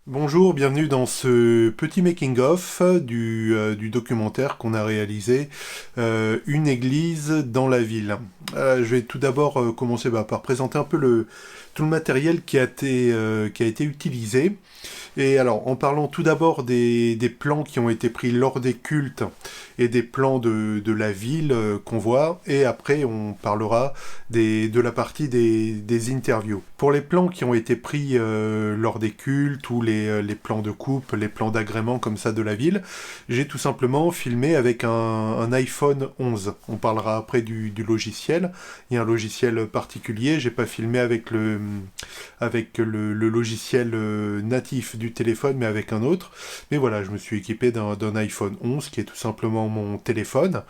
Bonjour, bienvenue dans ce petit making-of du documentaire qu'on a réalisé, Une église dans la ville. Je vais tout d'abord commencer par présenter un peu tout le matériel qui a été utilisé. Et alors, en parlant tout d'abord des plans qui ont été pris lors des cultes et des plans de la ville qu'on voit, et après on parlera de la partie des interviews. Pour les plans qui ont été pris lors des cultes ou les plans de coupe, les plans d'agrément comme ça de la ville, j'ai tout simplement filmé avec un iPhone 11. On parlera après du logiciel. Il y a un logiciel particulier, j'ai pas filmé avec le logiciel natif du téléphone, mais avec un autre. Mais voilà, je me suis équipé d'un iPhone 11 qui est tout simplement mon téléphone.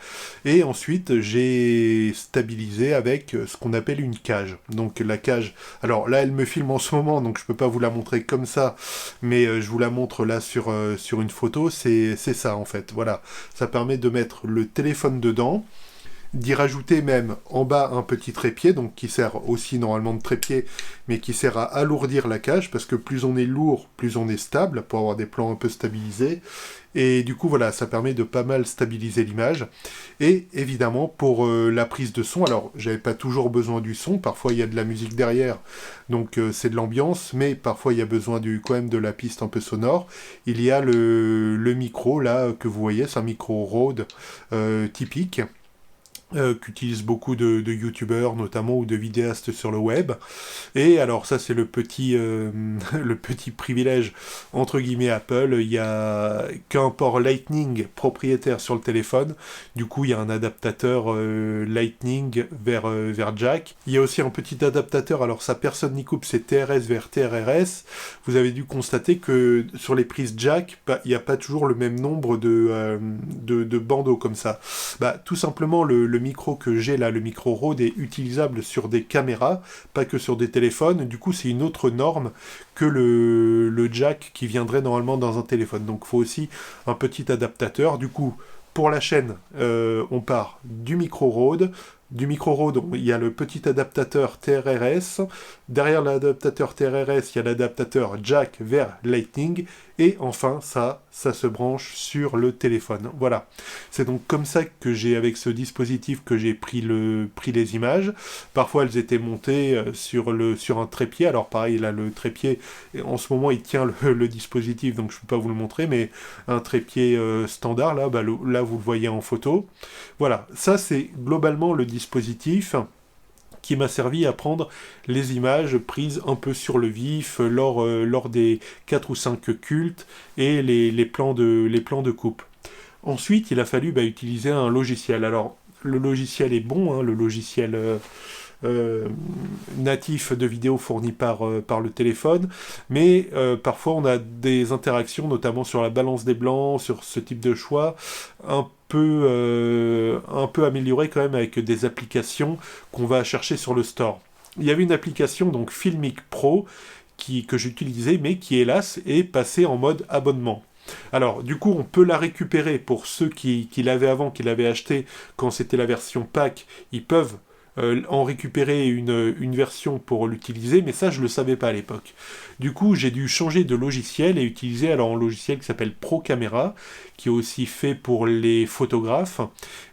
Et ensuite, j'ai stabilisé avec ce qu'on appelle une cage. Donc la cage, alors là, elle me filme en ce moment, donc je peux pas vous la montrer comme ça, mais je vous la montre là sur une photo. C'est ça en fait. Voilà, ça permet de mettre le téléphone dedans, d'y rajouter même en bas un petit trépied, donc qui sert aussi normalement de trépied, mais qui sert à alourdir la cage, parce que plus on est lourd, plus on est stable, pour avoir des plans un peu stabilisés. Et du coup, voilà, ça permet de pas mal stabiliser l'image. Et évidemment, pour la prise de son, alors j'avais pas toujours besoin du son, parfois il y a de la musique derrière, donc c'est de l'ambiance, mais parfois il y a besoin quand même de la piste un peu sonore. Il y a le micro, là, que vous voyez, c'est un micro Rode typique, qu'utilisent beaucoup de youtubeurs notamment ou de vidéastes sur le web. Et alors ça c'est le petit le petit privilège entre guillemets Apple, il y a qu'un port Lightning propriétaire sur le téléphone, du coup il y a un adaptateur Lightning vers jack. Il y a aussi un petit adaptateur, alors ça personne n'y coupe, c'est TRS vers TRRS. Vous avez dû constater que sur les prises jack, il n'y a pas toujours le même nombre de bandeaux comme ça. Tout simplement le micro que j'ai là, le micro Rode, est utilisable sur des caméras, pas que sur des téléphones. Du coup, c'est une autre norme que le jack qui viendrait normalement dans un téléphone. Donc, il faut aussi un petit adaptateur. Du coup, pour la chaîne, on part du micro Rode. Du micro Rode, il y a le petit adaptateur TRRS. Derrière l'adaptateur TRRS, il y a l'adaptateur jack vers Lightning. Et enfin, ça se branche sur le téléphone. Voilà. C'est donc comme ça que avec ce dispositif, que j'ai pris les images. Parfois, elles étaient montées sur un trépied. Alors pareil, là, le trépied, en ce moment, il tient le dispositif, donc je ne peux pas vous le montrer, mais un trépied standard, là, là, vous le voyez en photo. Voilà. Ça, c'est globalement le dispositif qui m'a servi à prendre les images prises un peu sur le vif lors des 4 ou 5 cultes et les plans de coupe. Ensuite, il a fallu utiliser un logiciel. Alors, le logiciel est bon, hein, le logiciel natif de vidéo fourni par le téléphone, mais parfois on a des interactions, notamment sur la balance des blancs, sur ce type de choix, un peu améliorées quand même avec des applications qu'on va chercher sur le store. Il y avait une application, donc Filmic Pro, que j'utilisais, mais qui hélas est passée en mode abonnement. Alors, du coup, on peut la récupérer pour ceux qui l'avaient avant, qui l'avaient acheté quand c'était la version pack. Ils peuvent en récupérer une version pour l'utiliser, mais ça, je ne le savais pas à l'époque. Du coup, j'ai dû changer de logiciel et utiliser alors un logiciel qui s'appelle Pro Camera, qui est aussi fait pour les photographes,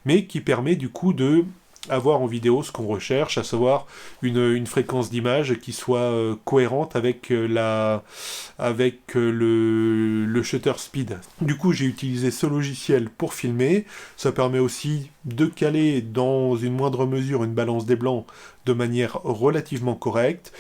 mais qui permet du coup de avoir en vidéo ce qu'on recherche, à savoir une fréquence d'image qui soit cohérente avec, le shutter speed. Du coup, j'ai utilisé ce logiciel pour filmer. Ça permet aussi de caler dans une moindre mesure une balance des blancs de manière relativement correcte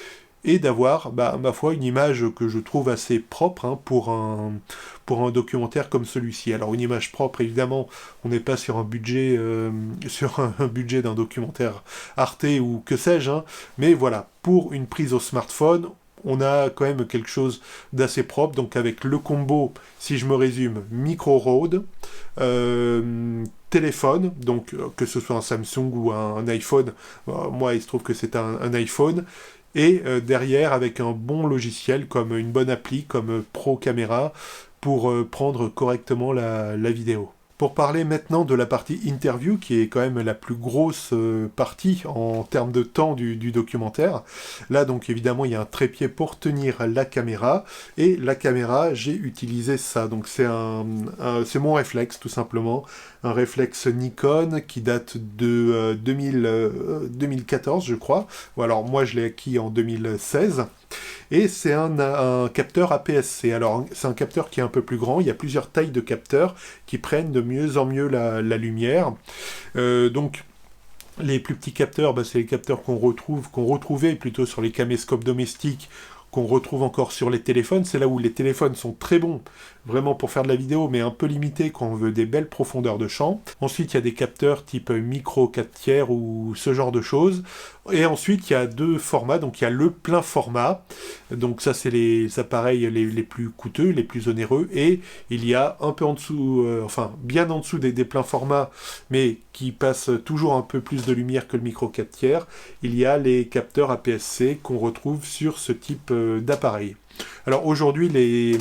et d'avoir, ma foi, une image que je trouve assez propre, hein, pour un documentaire comme celui-ci. Alors une image propre, évidemment, on n'est pas sur un budget un budget d'un documentaire Arte ou que sais-je, hein, mais voilà, pour une prise au smartphone, on a quand même quelque chose d'assez propre, donc avec le combo, si je me résume, micro Rode, téléphone, donc que ce soit un Samsung ou un iPhone, moi il se trouve que c'est un iPhone, et derrière avec un bon logiciel comme une bonne appli comme Pro Camera pour prendre correctement la vidéo. Pour parler maintenant de la partie interview, qui est quand même la plus grosse partie en termes de temps du documentaire. Là, donc évidemment, il y a un trépied pour tenir la caméra. Et la caméra, j'ai utilisé ça. Donc c'est c'est mon réflexe, tout simplement. Un réflexe Nikon qui date de 2014, je crois. Ou alors moi, je l'ai acquis en 2016. Et c'est un capteur APS-C. Alors, c'est un capteur qui est un peu plus grand. Il y a plusieurs tailles de capteurs qui prennent de mieux en mieux la lumière. Donc, les plus petits capteurs, c'est les capteurs qu'on retrouvait plutôt sur les caméscopes domestiques, qu'on retrouve encore sur les téléphones. C'est là où les téléphones sont très bons, vraiment pour faire de la vidéo, mais un peu limités quand on veut des belles profondeurs de champ. Ensuite, il y a des capteurs type micro 4/3 ou ce genre de choses. Et ensuite, il y a deux formats. Donc, il y a le plein format. Donc, ça, c'est les appareils les plus coûteux, les plus onéreux. Et il y a un peu en dessous, bien en dessous des pleins formats, mais qui passent toujours un peu plus de lumière que le micro 4/3. Il y a les capteurs APS-C qu'on retrouve sur ce type d'appareil. Alors aujourd'hui, les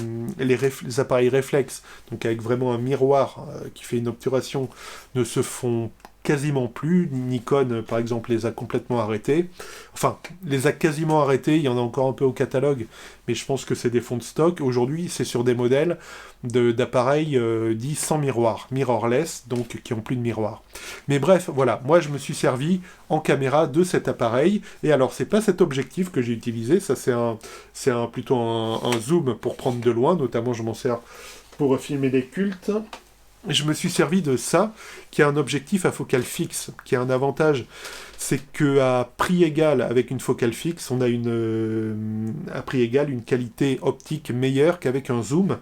appareils réflexes, donc avec vraiment un miroir qui fait une obturation, ne se font quasiment plus. Nikon, par exemple, les a complètement arrêtés. Enfin, les a quasiment arrêtés, il y en a encore un peu au catalogue, mais je pense que c'est des fonds de stock. Aujourd'hui, c'est sur des modèles d'appareils dits sans miroir, mirrorless, donc qui ont plus de miroir. Mais bref, voilà, moi je me suis servi en caméra de cet appareil, et alors c'est pas cet objectif que j'ai utilisé, ça c'est plutôt un zoom pour prendre de loin, notamment je m'en sers pour filmer des cultes. Je me suis servi de ça, qui a un objectif à focale fixe, qui a un avantage, c'est qu'à prix égal avec une focale fixe, on a à prix égal une qualité optique meilleure qu'avec un zoom,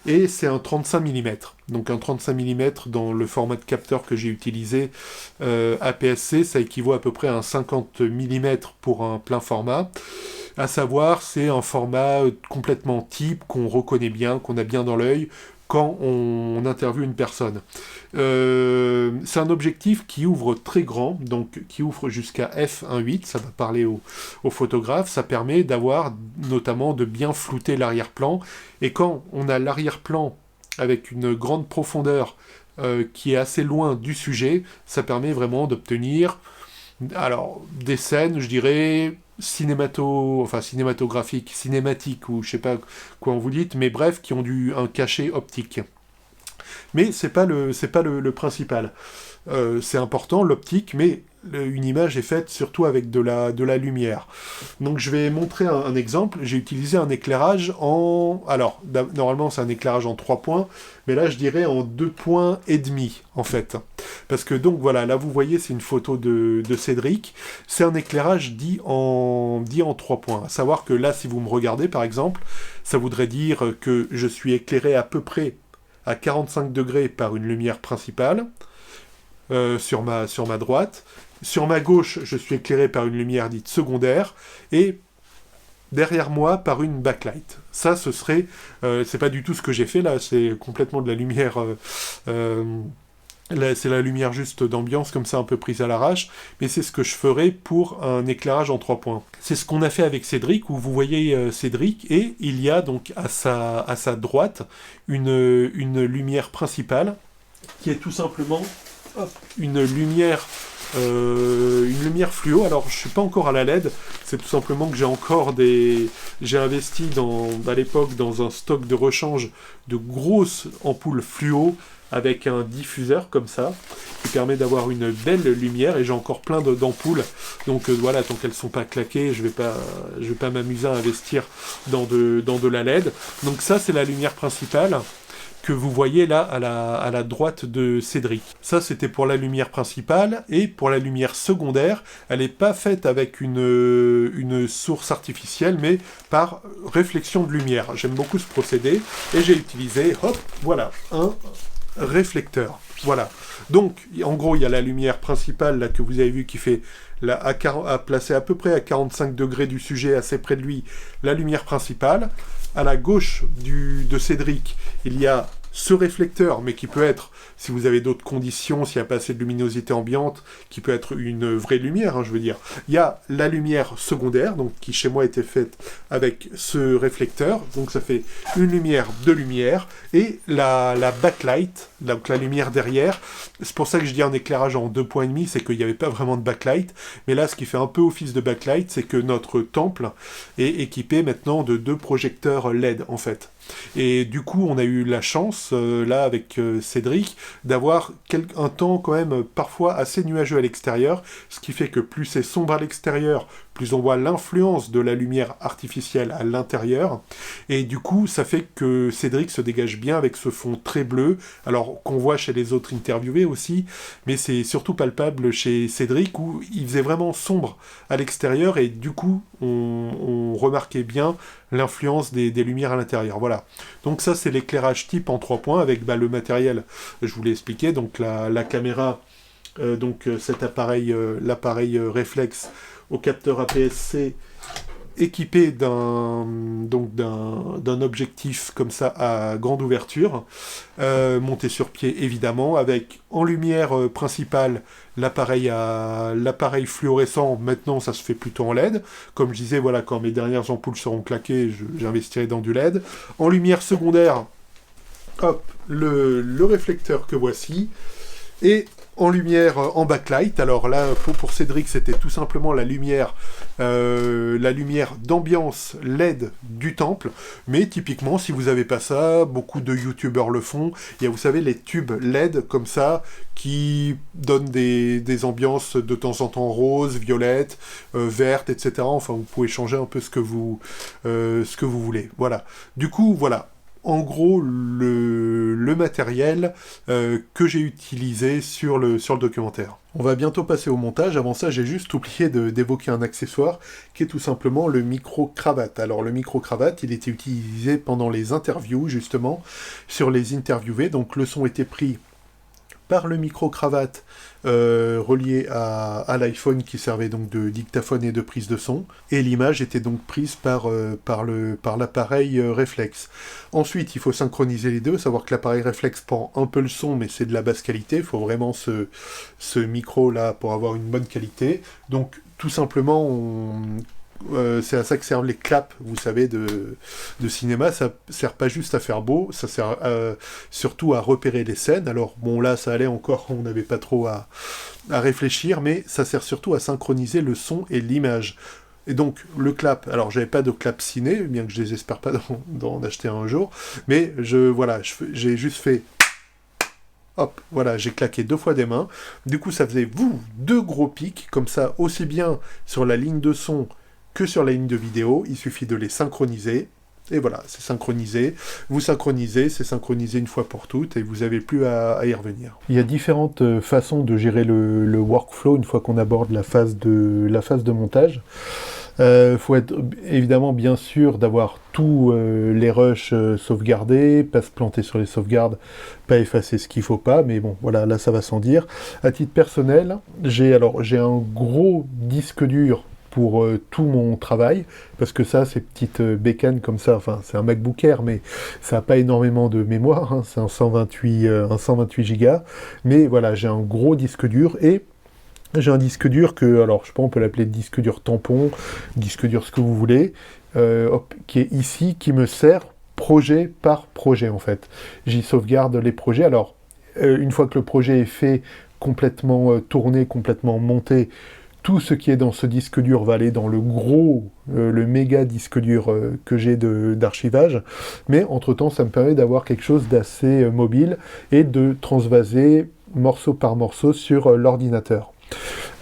et c'est un 35 mm. Donc un 35 mm dans le format de capteur que j'ai utilisé APS-C, ça équivaut à peu près à un 50 mm pour un plein format. À savoir, c'est un format complètement type, qu'on reconnaît bien, qu'on a bien dans l'œil, quand on interviewe une personne. C'est un objectif qui ouvre très grand, donc qui ouvre jusqu'à f1.8, ça va parler aux photographes, ça permet d'avoir notamment de bien flouter l'arrière-plan, et quand on a l'arrière-plan avec une grande profondeur qui est assez loin du sujet, ça permet vraiment d'obtenir des scènes, je dirais, cinématographiques, cinématiques, ou je sais pas quoi vous dites, mais bref, qui ont un cachet optique. Mais c'est pas le principal. C'est important, l'optique, mais une image est faite surtout avec de la lumière. Donc je vais montrer un exemple. J'ai utilisé un éclairage normalement c'est un éclairage en 3 points, mais là je dirais en 2 points et demi, en fait. Parce que donc voilà, là vous voyez, c'est une photo de Cédric. C'est un éclairage dit en 3 points. À savoir que là, si vous me regardez par exemple, ça voudrait dire que je suis éclairé à peu près à 45 degrés par une lumière principale, sur ma droite. Sur ma gauche, je suis éclairé par une lumière dite secondaire, et derrière moi par une backlight. Ça, ce serait... c'est pas du tout ce que j'ai fait là, c'est complètement de la lumière... là, c'est la lumière juste d'ambiance, comme ça, un peu prise à l'arrache, mais c'est ce que je ferais pour un éclairage en 3 points. C'est ce qu'on a fait avec Cédric, où vous voyez Cédric, et il y a donc à sa droite une lumière principale, qui est tout simplement une lumière fluo. Alors je suis pas encore à la LED, c'est tout simplement que j'ai investi à l'époque dans un stock de rechange de grosses ampoules fluo avec un diffuseur comme ça qui permet d'avoir une belle lumière, et j'ai encore plein d'ampoules, donc voilà, tant qu'elles sont pas claquées, je vais pas m'amuser à investir dans de la LED. Donc ça, c'est la lumière principale que vous voyez là à la droite de Cédric. Ça, c'était pour la lumière principale, et pour la lumière secondaire, elle n'est pas faite avec une source artificielle, mais par réflexion de lumière. J'aime beaucoup ce procédé, et j'ai utilisé, voilà, un réflecteur. Voilà. Donc, en gros, il y a la lumière principale là que vous avez vu qui fait à placer à peu près à 45 degrés du sujet, assez près de lui, la lumière principale. À la gauche de Cédric, il y a ce réflecteur, mais qui peut être, si vous avez d'autres conditions, s'il n'y a pas assez de luminosité ambiante, qui peut être une vraie lumière, je veux dire. Il y a la lumière secondaire, donc qui chez moi a été faite avec ce réflecteur, donc ça fait une lumière, deux lumières, et la backlight, donc la lumière derrière. C'est pour ça que je dis un éclairage en 2,5, c'est qu'il n'y avait pas vraiment de backlight, mais là ce qui fait un peu office de backlight, c'est que notre temple est équipé maintenant de 2 projecteurs LED en fait. Et du coup, on a eu la chance, là, avec Cédric, d'avoir un temps quand même parfois assez nuageux à l'extérieur, ce qui fait que plus c'est sombre à l'extérieur, plus on voit l'influence de la lumière artificielle à l'intérieur. Et du coup, ça fait que Cédric se dégage bien avec ce fond très bleu, alors qu'on voit chez les autres interviewés aussi, mais c'est surtout palpable chez Cédric, où il faisait vraiment sombre à l'extérieur, et du coup, on remarquait bien l'influence des lumières à l'intérieur. Voilà. Donc ça, c'est l'éclairage type en 3 points, avec le matériel, je vous l'ai expliqué, donc la caméra, cet appareil, l'appareil réflexe au capteur APS-C, équipé d'un objectif comme ça à grande ouverture, monté sur pied évidemment, avec en lumière principale l'appareil fluorescent. Maintenant ça se fait plutôt en LED, comme je disais, voilà, quand mes dernières ampoules seront claquées, j'investirai dans du LED. En lumière secondaire, hop, le réflecteur que voici, et en lumière en backlight. Alors là, pour Cédric, c'était tout simplement la lumière d'ambiance LED du temple. Mais typiquement, si vous n'avez pas ça, beaucoup de youtubeurs le font. Il y a, vous savez, les tubes LED comme ça, qui donnent des ambiances de temps en temps roses, violettes, vertes, etc. Enfin, vous pouvez changer un peu ce que vous voulez. Voilà. Du coup, voilà. En gros, le matériel que j'ai utilisé sur le documentaire. On va bientôt passer au montage. Avant ça, j'ai juste oublié d'évoquer un accessoire qui est tout simplement le micro-cravate. Alors, le micro-cravate, il était utilisé pendant les interviews, justement, sur les interviewés. Donc, le son était pris par le micro-cravate relié à l'iPhone qui servait donc de dictaphone et de prise de son, et l'image était donc prise par l'appareil réflexe. Ensuite, il faut synchroniser les deux, savoir que l'appareil réflexe prend un peu le son, mais c'est de la basse qualité, il faut vraiment ce micro-là pour avoir une bonne qualité. Donc, tout simplement, c'est à ça que servent les claps, vous savez, de cinéma. Ça sert pas juste à faire beau, ça sert surtout à repérer les scènes. Alors bon, là ça allait encore, on n'avait pas trop à réfléchir, mais ça sert surtout à synchroniser le son et l'image. Et donc le clap, alors j'avais pas de clap ciné, bien que je désespère pas d'en acheter un jour, mais j'ai juste fait hop, voilà, j'ai claqué 2 fois des mains. Du coup ça faisait 2 gros pics, comme ça, aussi bien sur la ligne de son que sur la ligne de vidéo. Il suffit de les synchroniser, et voilà, c'est synchronisé. Vous synchronisez, c'est synchronisé une fois pour toutes, et vous n'avez plus à y revenir. Il y a différentes façons de gérer le workflow une fois qu'on aborde la phase de montage. Faut être évidemment bien sûr d'avoir tous les rushs sauvegardés, pas se planter sur les sauvegardes, pas effacer ce qu'il faut pas, mais bon, voilà, là ça va sans dire. À titre personnel, j'ai un gros disque dur pour tout mon travail, parce que ça, ces petites bécanes comme ça, enfin, c'est un MacBook Air, mais ça n'a pas énormément de mémoire, hein, c'est un 128 Go, mais voilà, j'ai un gros disque dur, et j'ai un disque dur que, alors je sais pas, on peut l'appeler disque dur tampon, disque dur ce que vous voulez, qui est ici, qui me sert projet par projet en fait. J'y sauvegarde les projets. Alors, une fois que le projet est fait, complètement tourné, complètement monté, tout ce qui est dans ce disque dur va aller dans le gros, le méga disque dur que j'ai d'archivage. Mais entre-temps, ça me permet d'avoir quelque chose d'assez mobile et de transvaser morceau par morceau sur l'ordinateur.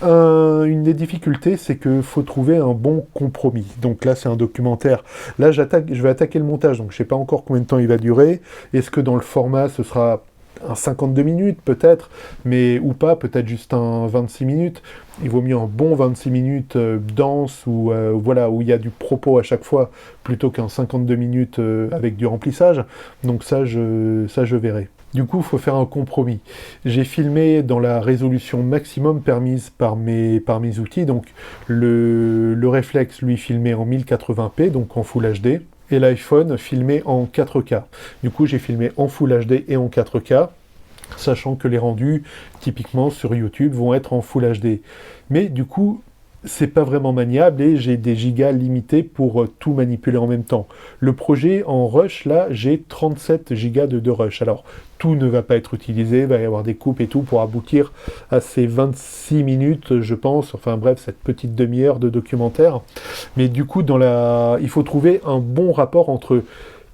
Une des difficultés, c'est qu'il faut trouver un bon compromis. Donc là, c'est un documentaire. Là, je vais attaquer le montage, donc je ne sais pas encore combien de temps il va durer. Est-ce que dans le format, ce sera un 52 minutes peut-être, mais ou pas, peut-être juste un 26 minutes. Il vaut mieux un bon 26 minutes dense, où il y a du propos à chaque fois, plutôt qu'un 52 minutes avec du remplissage. Donc ça, je verrai. Du coup, il faut faire un compromis. J'ai filmé dans la résolution maximum permise par mes outils, donc le réflexe, lui, filmé en 1080p, donc en Full HD. et l'iPhone filmé en 4K. Du coup, j'ai filmé en Full HD et en 4K, sachant que les rendus, typiquement sur YouTube, vont être en Full HD. Mais du coup, c'est pas vraiment maniable et j'ai des gigas limités pour tout manipuler en même temps. Le projet en rush, là, j'ai 37 gigas de rush. Alors, tout ne va pas être utilisé, il va y avoir des coupes et tout pour aboutir à ces 26 minutes, je pense, enfin bref, cette petite demi-heure de documentaire. Mais du coup, il faut trouver un bon rapport entre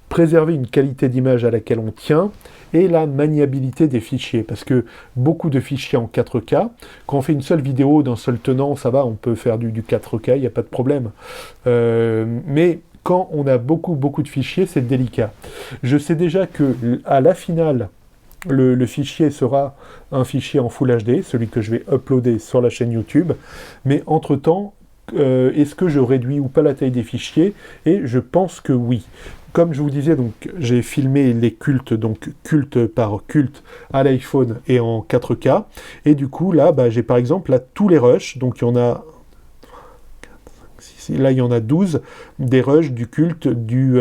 préserver une qualité d'image à laquelle on tient et la maniabilité des fichiers, parce que beaucoup de fichiers en 4K, quand on fait une seule vidéo d'un seul tenant, ça va, on peut faire du 4K, il n'y a pas de problème. Mais quand on a beaucoup de fichiers, c'est délicat. Je sais déjà que à la finale, le fichier sera un fichier en Full HD, celui que je vais uploader sur la chaîne YouTube, mais entre-temps, est-ce que je réduis ou pas la taille des fichiers? Et je pense que oui. Comme je vous disais, donc j'ai filmé les cultes, donc culte par culte, à l'iPhone et en 4K. Et du coup, là, j'ai par exemple là, tous les rushs, donc il y en a... Là, il y en a 12 des rushs du culte du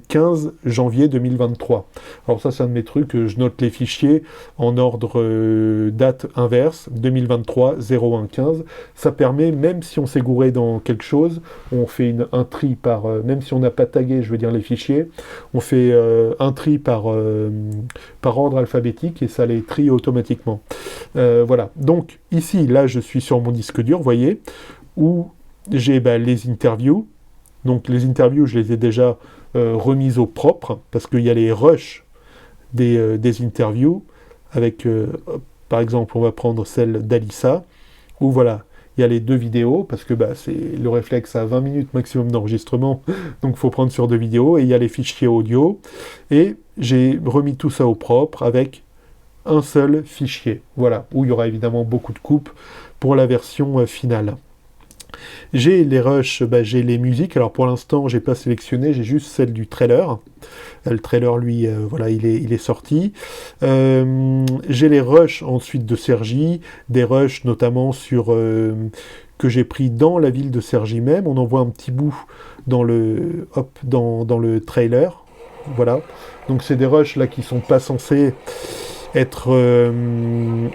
15 janvier 2023. Alors ça, c'est un de mes trucs, je note les fichiers en ordre date inverse, 2023, 0115. Ça permet, même si on s'est gouré dans quelque chose, on fait un tri par... même si on n'a pas tagué, je veux dire, les fichiers, on fait un tri par ordre alphabétique et ça les trie automatiquement. Voilà. Donc, ici, là, je suis sur mon disque dur, vous voyez, où j'ai les interviews. Donc les interviews, je les ai déjà remises au propre, parce qu'il y a les rushs des interviews, avec, par exemple, on va prendre celle d'Alissa, où voilà, il y a les 2 vidéos, parce que c'est le réflexe à 20 minutes maximum d'enregistrement, donc il faut prendre sur 2 vidéos, et il y a les fichiers audio, et j'ai remis tout ça au propre, avec un seul fichier, voilà, où il y aura évidemment beaucoup de coupes pour la version finale. J'ai les rushs, j'ai les musiques. Alors pour l'instant, j'ai pas sélectionné, j'ai juste celle du trailer. Le trailer, lui, voilà, il est sorti. J'ai les rushs ensuite de Cergy, des rushs notamment que j'ai pris dans la ville de Cergy même. On en voit un petit bout dans le trailer. Voilà. Donc c'est des rushs là qui sont pas censés être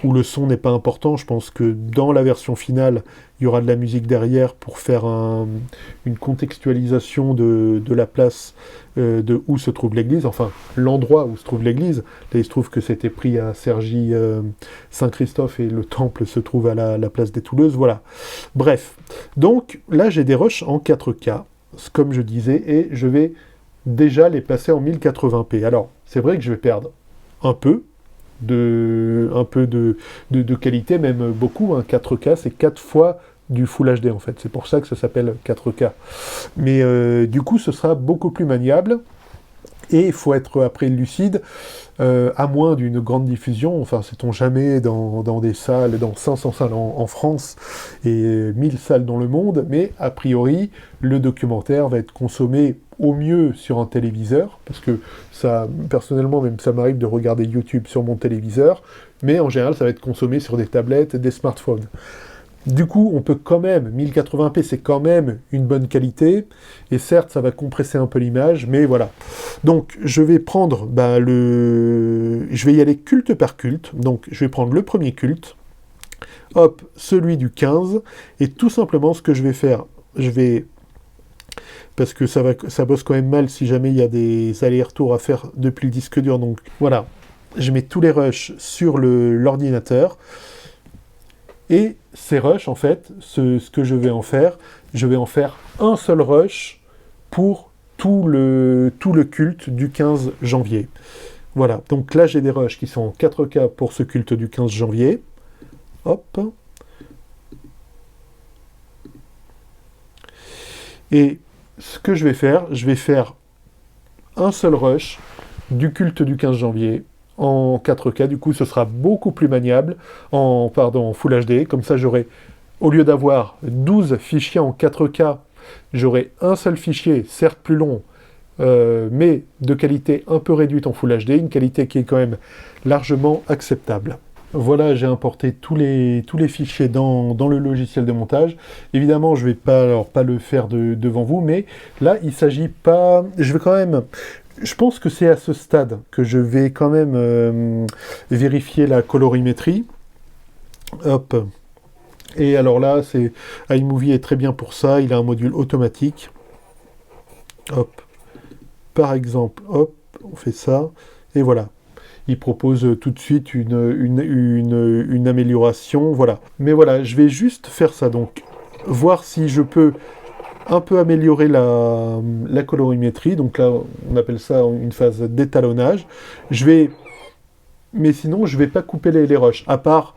où le son n'est pas important. Je pense que dans la version finale, il y aura de la musique derrière pour faire une contextualisation de la place de où se trouve l'église, enfin l'endroit où se trouve l'église. Là, il se trouve que c'était pris à Cergy Saint-Christophe et le temple se trouve à la place des Touleuses. Voilà. Bref. Donc là, j'ai des rushs en 4K, comme je disais, et je vais déjà les passer en 1080p. Alors, c'est vrai que je vais perdre un peu de qualité, même beaucoup. 4K, c'est 4 fois du Full HD en fait. C'est pour ça que ça s'appelle 4K. Mais du coup, ce sera beaucoup plus maniable. Et il faut être après lucide, à moins d'une grande diffusion, enfin sait-on jamais dans des salles, dans 500 salles en France et 1000 salles dans le monde, mais a priori, le documentaire va être consommé au mieux sur un téléviseur, parce que ça, personnellement, même ça m'arrive de regarder YouTube sur mon téléviseur, mais en général, ça va être consommé sur des tablettes, des smartphones. Du coup, on peut quand même, 1080p, c'est quand même une bonne qualité, et certes, ça va compresser un peu l'image, mais voilà. Donc, je vais prendre je vais y aller culte par culte, donc je vais prendre le premier culte, hop, celui du 15, et tout simplement, ce que je vais faire, parce que ça bosse quand même mal si jamais il y a des allers-retours à faire depuis le disque dur, donc voilà. Je mets tous les rushs sur l'ordinateur, et ces rushs, en fait, ce que je vais en faire un seul rush pour tout le culte du 15 janvier. Voilà, donc là j'ai des rushs qui sont en 4K pour ce culte du 15 janvier. Hop. Et ce que je vais faire un seul rush du culte du 15 janvier, en 4K, du coup ce sera beaucoup plus maniable, en Full HD, comme ça j'aurai, au lieu d'avoir 12 fichiers en 4K, j'aurai un seul fichier, certes plus long, mais de qualité un peu réduite en Full HD, une qualité qui est quand même largement acceptable. Voilà, j'ai importé tous les fichiers dans le logiciel de montage. Évidemment, je vais pas, alors, pas le faire devant vous, mais là, il s'agit pas... Je vais quand même... Je pense que c'est à ce stade que je vais quand même vérifier la colorimétrie. Hop. Et alors là, iMovie est très bien pour ça. Il a un module automatique. Hop. Par exemple, hop, on fait ça. Et voilà. Il propose tout de suite une amélioration, voilà. Mais voilà, je vais juste faire ça, donc voir si je peux un peu améliorer la colorimétrie. Donc là, on appelle ça une phase d'étalonnage. Mais sinon, je vais pas couper les rushs, à part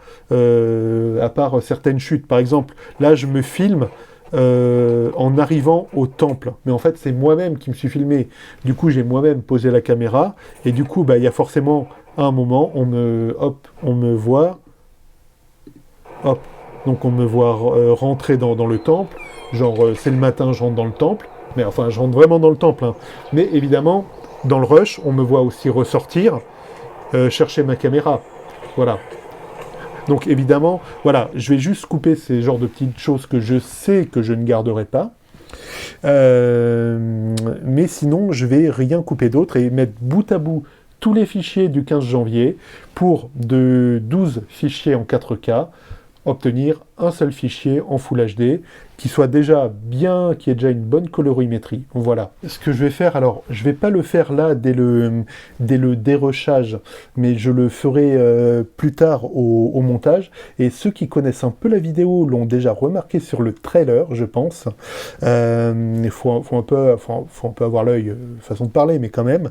certaines chutes. Par exemple, là, je me filme en arrivant au temple. Mais en fait, c'est moi-même qui me suis filmé. Du coup, j'ai moi-même posé la caméra. Et du coup, bah, il y a forcément un moment, on me voit. Hop. Donc, on me voit rentrer dans le temple. Genre, c'est le matin, je rentre dans le temple. Mais enfin, je rentre vraiment dans le temple, hein. Mais évidemment, dans le rush, on me voit aussi ressortir, chercher ma caméra. Voilà. Donc évidemment, voilà, je vais juste couper ces genres de petites choses que je sais que je ne garderai pas. Mais sinon, je vais rien couper d'autre et mettre bout à bout tous les fichiers du 15 janvier pour de 12 fichiers en 4K, obtenir un seul fichier en Full HD qui soit déjà bien, qui ait déjà une bonne colorimétrie. Voilà. Ce que je vais faire, alors, je vais pas le faire là dès le dérochage, mais je le ferai plus tard au montage. Et ceux qui connaissent un peu la vidéo l'ont déjà remarqué sur le trailer, je pense. Il faut un peu avoir l'œil, façon de parler, mais quand même.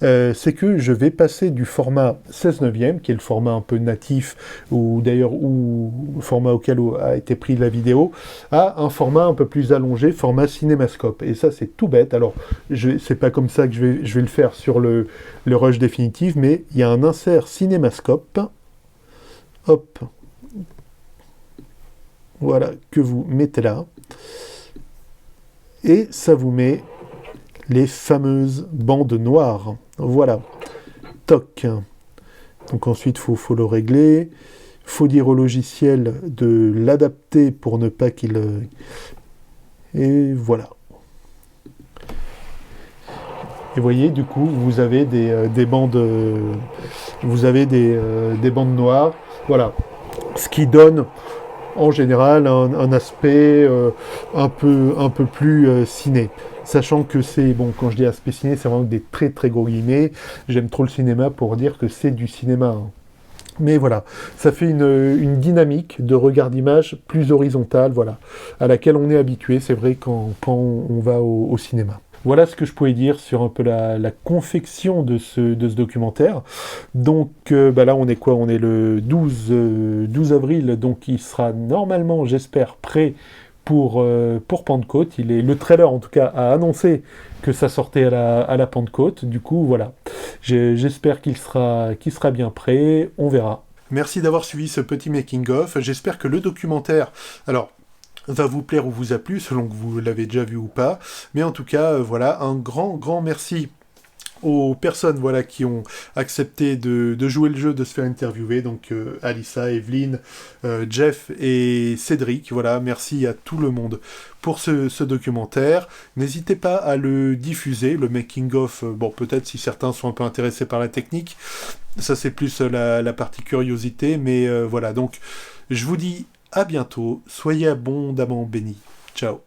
C'est que je vais passer du format 16:9, qui est le format un peu natif, ou d'ailleurs le format auquel a été pris la vidéo, à un format un peu plus allongé, format cinémascope. Et ça, c'est tout bête. Alors, c'est pas comme ça que je vais le faire sur le rush définitif, mais il y a un insert cinémascope. Hop. Voilà, que vous mettez là. Et ça vous met les fameuses bandes noires. Voilà. Toc. Donc ensuite, faut le régler. Faut dire au logiciel de l'adapter pour ne pas qu'il... Et voilà. Et vous voyez, du coup, vous avez des bandes... vous avez des bandes noires. Voilà. Ce qui donne, en général, un aspect un peu plus ciné. Sachant que c'est, bon, quand je dis aspect ciné, c'est vraiment des très très gros guillemets. J'aime trop le cinéma pour dire que c'est du cinéma, hein. Mais voilà, ça fait une dynamique de regard d'image plus horizontale, voilà, à laquelle on est habitué, c'est vrai, quand on va au cinéma. Voilà ce que je pouvais dire sur un peu la confection de ce documentaire. Donc bah là, on est quoi? On est le 12 avril, donc il sera normalement, j'espère, prêt pour Pentecôte. Le trailer, en tout cas, a annoncé que ça sortait à la Pentecôte. Du coup, voilà. J'espère qu'il sera bien prêt. On verra. Merci d'avoir suivi ce petit making-of. J'espère que le documentaire... Alors, va vous plaire ou vous a plu, selon que vous l'avez déjà vu ou pas. Mais en tout cas, voilà, un grand merci aux personnes, voilà, qui ont accepté de jouer le jeu, de se faire interviewer, donc Alissa, Evelyne, Jeff et Cédric, voilà, merci à tout le monde pour ce documentaire. N'hésitez pas à le diffuser, le making-of, bon, peut-être si certains sont un peu intéressés par la technique, ça c'est plus la partie curiosité, mais voilà, donc je vous dis à bientôt, soyez abondamment bénis. Ciao.